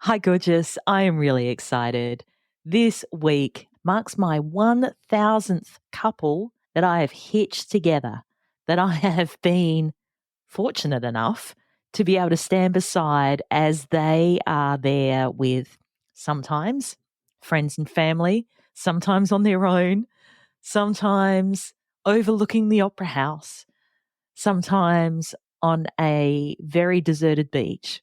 Hi, gorgeous. I am really excited. This week marks my 1000th couple that I have hitched together, that I have been fortunate enough to be able to stand beside as they are there with sometimes friends and family, sometimes on their own, sometimes overlooking the opera house, sometimes on a very deserted beach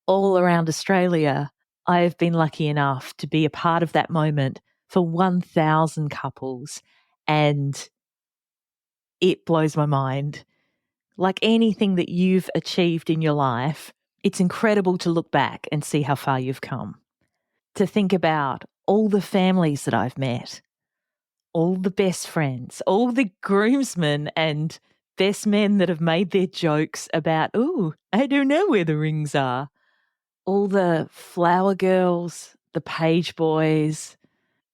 all around Australia. I have been lucky enough to be a part of that moment for 1,000 couples, and it blows my mind. Like anything that you've achieved in your life, it's incredible to look back and see how far you've come. To think about all the families that I've met, all the best friends, all the groomsmen and best men that have made their jokes about, "Ooh, I don't know where the rings are." All the flower girls, the page boys,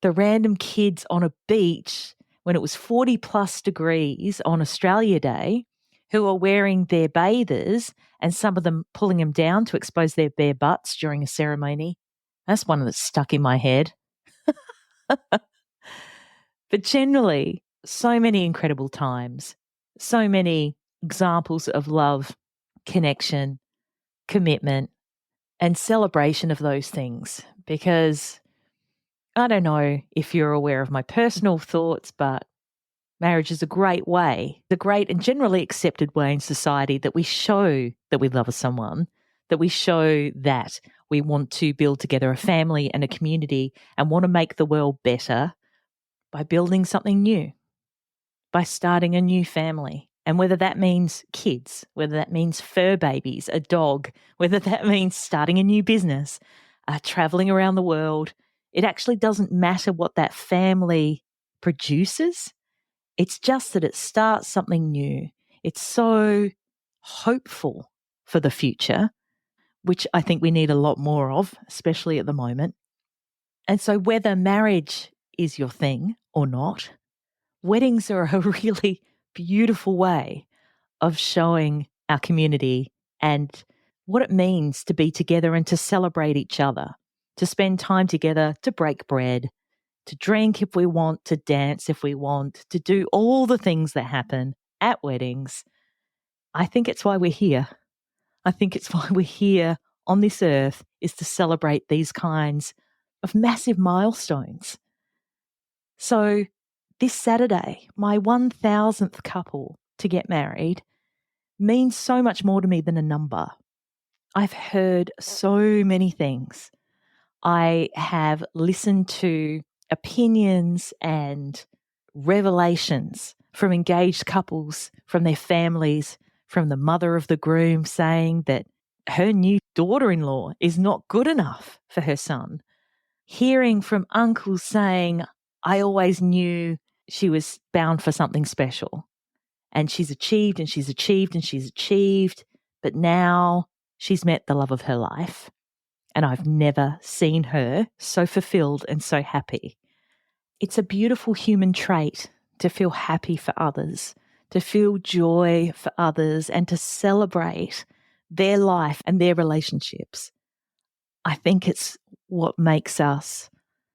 the random kids on a beach when it was 40 plus degrees on Australia Day who are wearing their bathers and some of them pulling them down to expose their bare butts during a ceremony. That's one that's stuck in my head. But generally, so many incredible times, so many examples of love, connection, commitment, and celebration of those things. Because I don't know if you're aware of my personal thoughts, but marriage is a great way, the great and generally accepted way in society that we show that we love someone, that we show that we want to build together a family and a community and want to make the world better by building something new, by starting a new family. And whether that means kids, whether that means fur babies, a dog, whether that means starting a new business, traveling around the world, it actually doesn't matter what that family produces. It's just that it starts something new. It's so hopeful for the future, which I think we need a lot more of, especially at the moment. And so, whether marriage is your thing or not, weddings are a really beautiful way of showing our community and what it means to be together and to celebrate each other, to spend time together, to break bread, to drink if we want, to dance if we want, to do all the things that happen at weddings. I think it's why we're here. I think it's why we're here on this earth, is to celebrate these kinds of massive milestones. So this Saturday, my 1000th couple to get married means so much more to me than a number. I've heard so many things. I have listened to opinions and revelations from engaged couples, from their families, from the mother of the groom saying that her new daughter-in-law is not good enough for her son. Hearing from uncles saying, "I always knew she was bound for something special. And she's achieved and she's achieved and she's achieved, but now she's met the love of her life. And I've never seen her so fulfilled and so happy." It's a beautiful human trait to feel happy for others, to feel joy for others, and to celebrate their life and their relationships. I think it's what makes us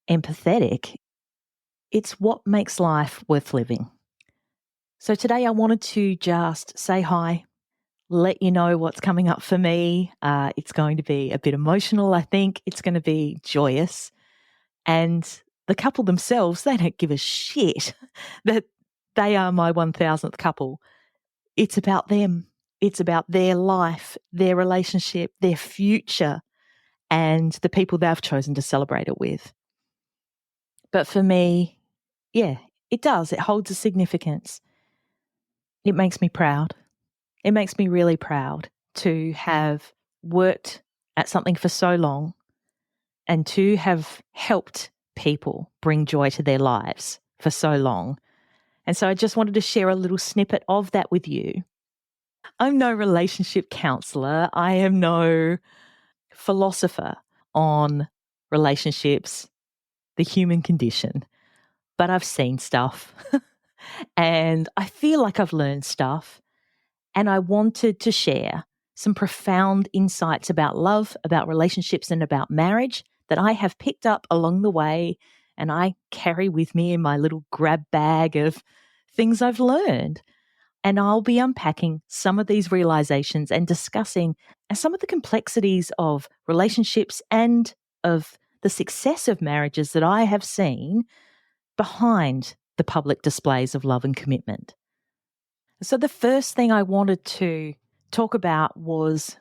empathetic. It's what makes life worth living. So today I wanted to just say hi, let you know what's coming up for me. It's going to be a bit emotional, I think. It's going to be joyous. And the couple themselves, they don't give a shit that they are my 1000th couple. It's about them. It's about their life, their relationship, their future, and the people they've chosen to celebrate it with. But for me, yeah, it does. It holds a significance. It makes me proud. It makes me really proud to have worked at something for so long and to have helped people bring joy to their lives for so long. And so I just wanted to share a little snippet of that with you. I'm no relationship counselor. I am no philosopher on relationships, the human condition, but I've seen stuff and I feel like I've learned stuff, and I wanted to share some profound insights about love, about relationships, and about marriage that I have picked up along the way and I carry with me in my little grab bag of things I've learned. And I'll be unpacking some of these realizations and discussing some of the complexities of relationships and of the success of marriages that I have seen behind the public displays of love and commitment. So the first thing I wanted to talk about was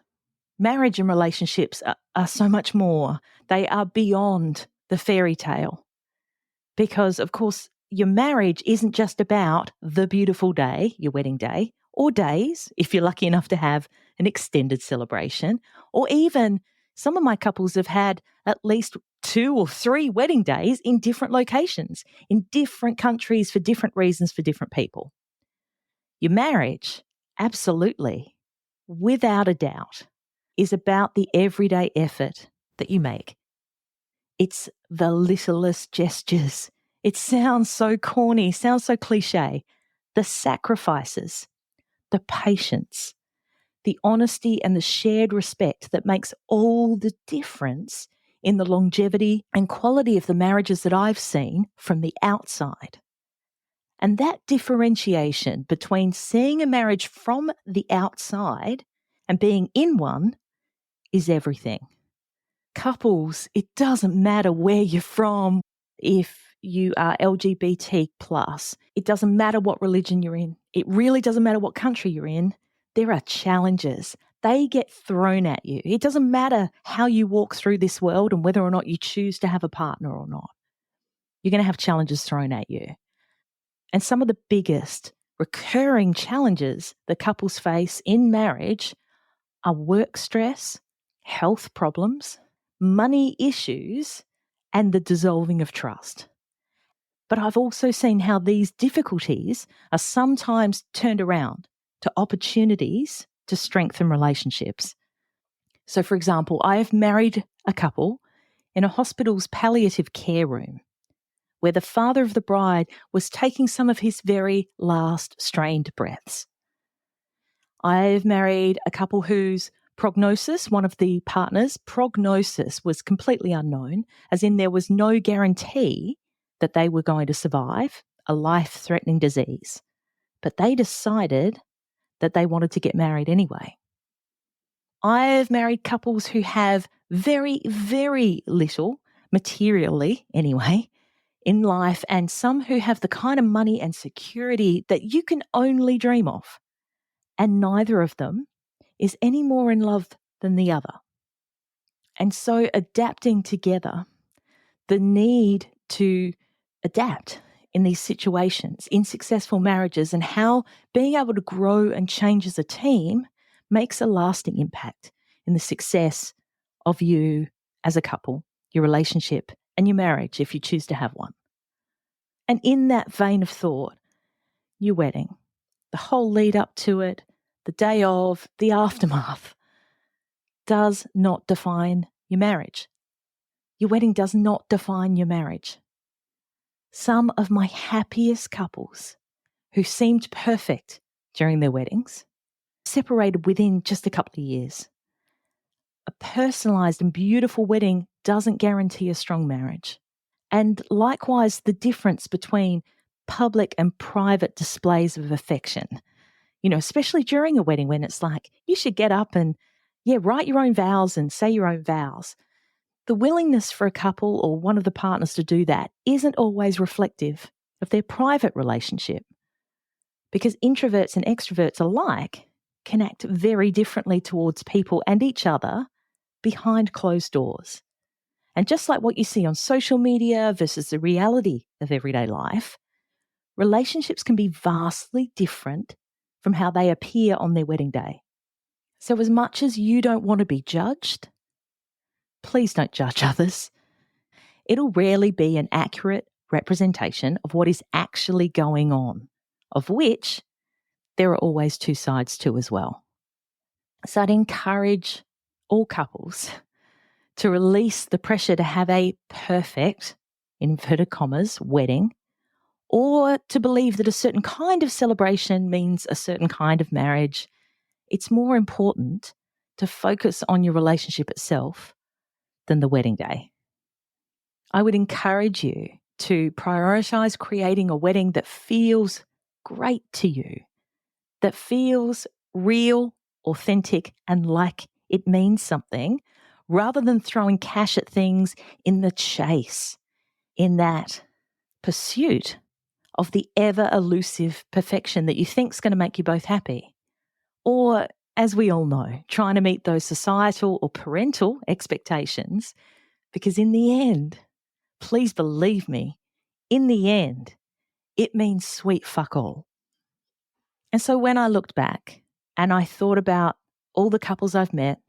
marriage and relationships are so much more. They are beyond the fairy tale because, of course, your marriage isn't just about the beautiful day, your wedding day, or days, if you're lucky enough to have an extended celebration, or even some of my couples have had at least 2 or 3 wedding days in different locations, in different countries for different reasons for different people. Your marriage, absolutely, without a doubt, is about the everyday effort that you make. It's the littlest gestures. It sounds so corny, sounds so cliche. The sacrifices, the patience, the honesty and the shared respect that makes all the difference in the longevity and quality of the marriages that I've seen from the outside. And that differentiation between seeing a marriage from the outside and being in one is everything. Couples, it doesn't matter where you're from, if you are LGBT plus, it doesn't matter what religion you're in, it really doesn't matter what country you're in, there are challenges. They get thrown at you. It doesn't matter how you walk through this world and whether or not you choose to have a partner or not. You're going to have challenges thrown at you. And some of the biggest recurring challenges that couples face in marriage are work stress, health problems, money issues, and the dissolving of trust. But I've also seen how these difficulties are sometimes turned around to opportunities to strengthen relationships. So, for example, I have married a couple in a hospital's palliative care room, where the father of the bride was taking some of his very last strained breaths. I've married a couple whose prognosis, one of the partners' prognosis was completely unknown, as in there was no guarantee that they were going to survive a life-threatening disease. But they decided that they wanted to get married anyway. I've married couples who have very, very little, materially anyway, in life, and some who have the kind of money and security that you can only dream of. And neither of them is any more in love than the other. And so adapting together, the need to adapt in these situations, in successful marriages, and how being able to grow and change as a team makes a lasting impact in the success of you as a couple, your relationship, and your marriage if you choose to have one. And in that vein of thought, your wedding, the whole lead up to it, the day of, the aftermath, does not define your marriage. Your wedding does not define your marriage. Some of my happiest couples who seemed perfect during their weddings separated within just a couple of years. A personalised and beautiful wedding doesn't guarantee a strong marriage. And likewise, the difference between public and private displays of affection, especially during a wedding when it's like, you should get up and, write your own vows and say your own vows. The willingness for a couple or one of the partners to do that isn't always reflective of their private relationship, because introverts and extroverts alike can act very differently towards people and each other behind closed doors. And just like what you see on social media versus the reality of everyday life, relationships can be vastly different from how they appear on their wedding day. So as much as you don't want to be judged, please don't judge others. It'll rarely be an accurate representation of what is actually going on, of which there are always 2 sides to as well. So I'd encourage all couples to release the pressure to have a perfect, in inverted commas, wedding, or to believe that a certain kind of celebration means a certain kind of marriage. It's more important to focus on your relationship itself than the wedding day. I would encourage you to prioritize creating a wedding that feels great to you, that feels real, authentic, and like it means something, rather than throwing cash at things in the chase, in that pursuit of the ever elusive perfection that you think is going to make you both happy. Or, as we all know, trying to meet those societal or parental expectations, because in the end, please believe me, in the end, it means sweet fuck all. And so when I looked back and I thought about all the couples I've met,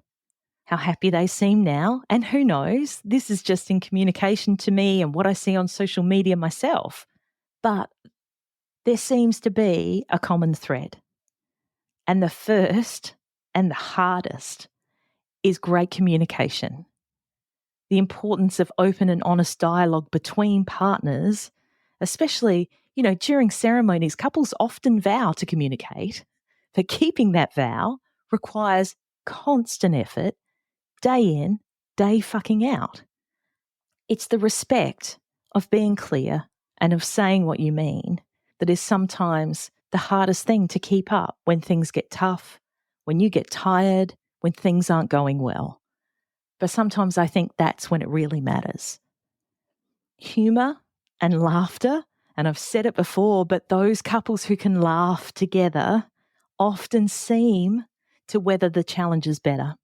how happy they seem now, and who knows, this is just in communication to me and what I see on social media myself, but there seems to be a common thread. And the first and the hardest is great communication. The importance of open and honest dialogue between partners, especially, during ceremonies, couples often vow to communicate, but keeping that vow requires constant effort, day in, day fucking out. It's the respect of being clear and of saying what you mean that is sometimes the hardest thing to keep up when things get tough, when you get tired, when things aren't going well. But sometimes I think that's when it really matters. Humour and laughter, and I've said it before, but those couples who can laugh together often seem to weather the challenges better.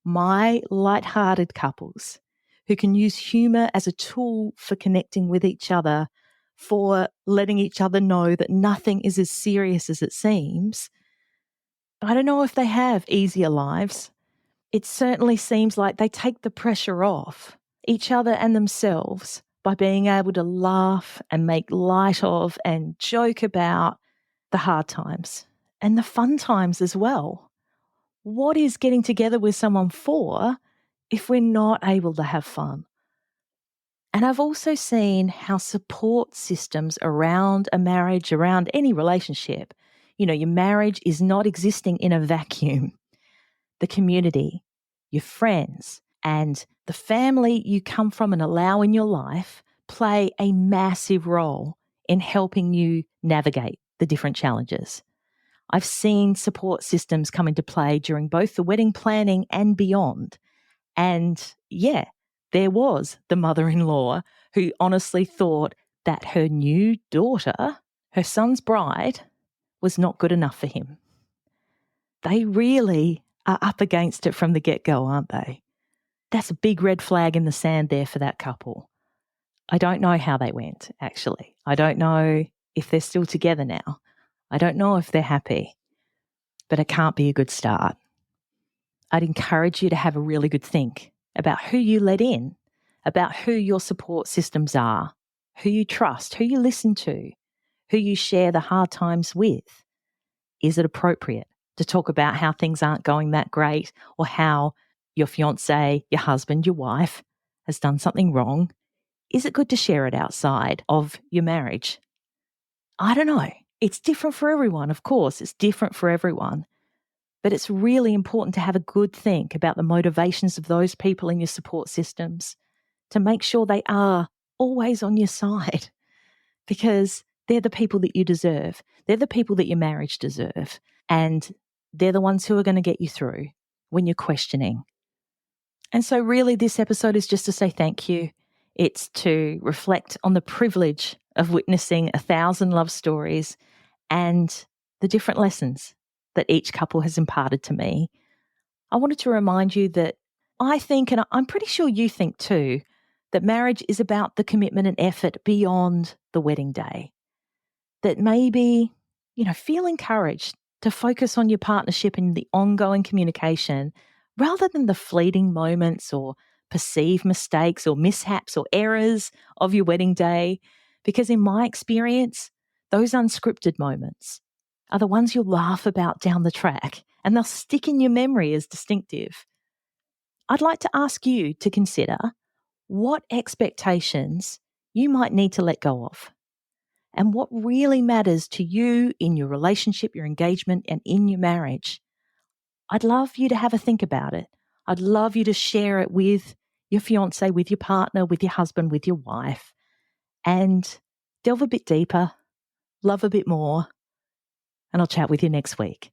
My light-hearted couples who can use humour as a tool for connecting with each other, for letting each other know that nothing is as serious as it seems, I don't know if they have easier lives. It certainly seems like they take the pressure off each other and themselves by being able to laugh and make light of and joke about the hard times and the fun times as well. What is getting together with someone for if we're not able to have fun? And I've also seen how support systems around a marriage, around any relationship, your marriage is not existing in a vacuum. The community, your friends, and the family you come from and allow in your life play a massive role in helping you navigate the different challenges. I've seen support systems come into play during both the wedding planning and beyond. And yeah, there was the mother-in-law who honestly thought that her new daughter, her son's bride, was not good enough for him. They really are up against it from the get-go, aren't they? That's a big red flag in the sand there for that couple. I don't know how they went, actually. I don't know if they're still together now. I don't know if they're happy. But it can't be a good start. I'd encourage you to have a really good think about who you let in, about who your support systems are, who you trust, who you listen to, who you share the hard times with. Is it appropriate to talk about how things aren't going that great, or how your fiancé, your husband, your wife has done something wrong? Is it good to share it outside of your marriage? I don't know. It's different for everyone, of course. It's different for everyone. But it's really important to have a good think about the motivations of those people in your support systems to make sure they are always on your side, because they're the people that you deserve. They're the people that your marriage deserve. And they're the ones who are going to get you through when you're questioning. And so really this episode is just to say thank you. It's to reflect on the privilege of witnessing 1,000 love stories and the different lessons that each couple has imparted to me. I wanted to remind you that I think, and I'm pretty sure you think too, that marriage is about the commitment and effort beyond the wedding day. That maybe, feel encouraged to focus on your partnership and the ongoing communication rather than the fleeting moments or perceived mistakes or mishaps or errors of your wedding day. Because in my experience, those unscripted moments are the ones you'll laugh about down the track, and they'll stick in your memory as distinctive. I'd like to ask you to consider what expectations you might need to let go of, and what really matters to you in your relationship, your engagement, and in your marriage. I'd love you to have a think about it. I'd love you to share it with your fiance, with your partner, with your husband, with your wife, and delve a bit deeper, love a bit more, and I'll chat with you next week.